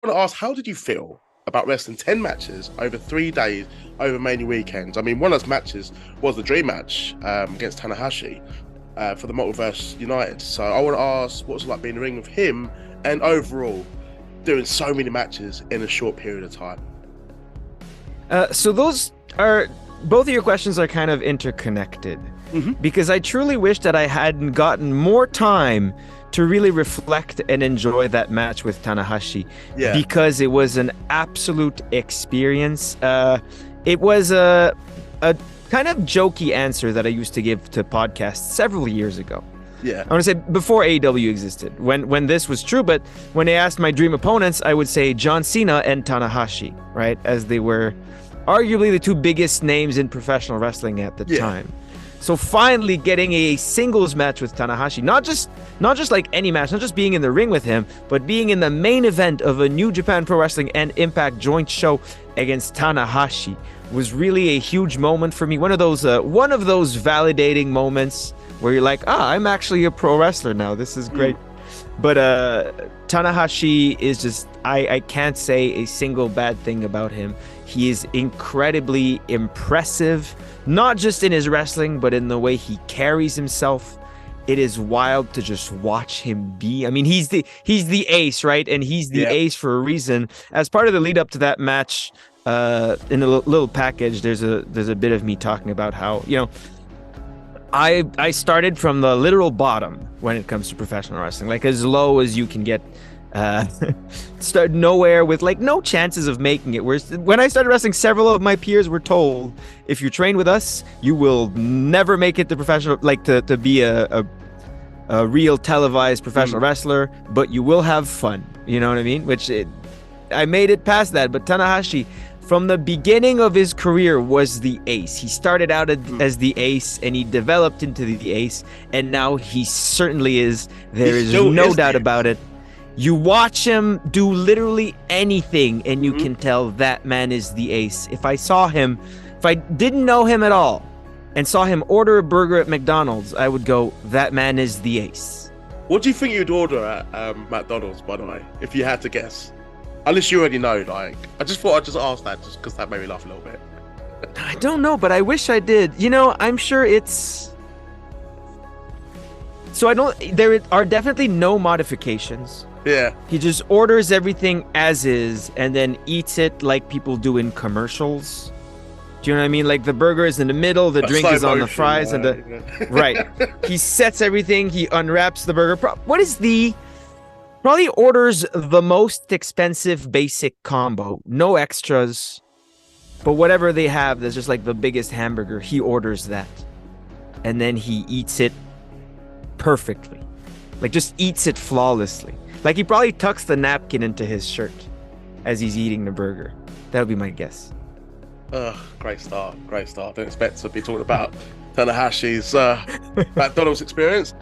want to ask, how did you feel about wrestling 10 matches over 3 days, over many weekends? I mean, one of those matches was the dream match against Tanahashi for the Multiverse United. So I want to ask, what's it like being in the ring with him, and overall doing so many matches in a short period of time? So those are, both of your questions are kind of interconnected, because I truly wish that I hadn't gotten more time to really reflect and enjoy that match with Tanahashi, because it was an absolute experience. It was a kind of jokey answer that I used to give to podcasts several years ago. I want to say before AEW existed, when this was true, but when they asked my dream opponents, I would say John Cena and Tanahashi, right? As they were arguably the two biggest names in professional wrestling at the time. So finally getting a singles match with Tanahashi, not just like any match, not just being in the ring with him, but being in the main event of a New Japan Pro Wrestling and Impact joint show against Tanahashi was really a huge moment for me. One of those validating moments where you're like, I'm actually a pro wrestler now. This is great. But Tanahashi is just, I can't say a single bad thing about him. He is incredibly impressive, not just in his wrestling, but in the way he carries himself. It is wild to just watch him be. I mean, he's the ace, right? And he's the ace for a reason. As part of the lead up to that match, in a little package, there's a bit of me talking about how, I started from the literal bottom when it comes to professional wrestling, like as low as you can get. Started nowhere with like no chances of making it. Whereas when I started wrestling, several of my peers were told, if you train with us, you will never make it to professional, like to be a real televised professional wrestler, but you will have fun. You know what I mean? I made it past that, but Tanahashi, from the beginning of his career, was the ace. He started out as the ace, and he developed into the ace, and now he certainly is. There is no doubt about it. You watch him do literally anything, and you can tell that man is the ace. If I didn't know him at all, and saw him order a burger at McDonald's, I would go, that man is the ace. What do you think you'd order at McDonald's, by the way, if you had to guess? Unless you already know, like, I just thought I'd just ask that just because that made me laugh a little bit. I don't know, but I wish I did. I'm sure it's... There are definitely no modifications. Yeah. He just orders everything as is and then eats it like people do in commercials. Do you know what I mean? Like the burger is in the middle, the drink is on the fries, and right. He sets everything, he unwraps the burger. Probably orders the most expensive basic combo. No extras. But whatever they have, there's just like the biggest hamburger. He orders that. And then he eats it perfectly. Like just eats it flawlessly. Like he probably tucks the napkin into his shirt as he's eating the burger. That would be my guess. Great start. Didn't expect to be talking about Tanahashi's McDonald's experience.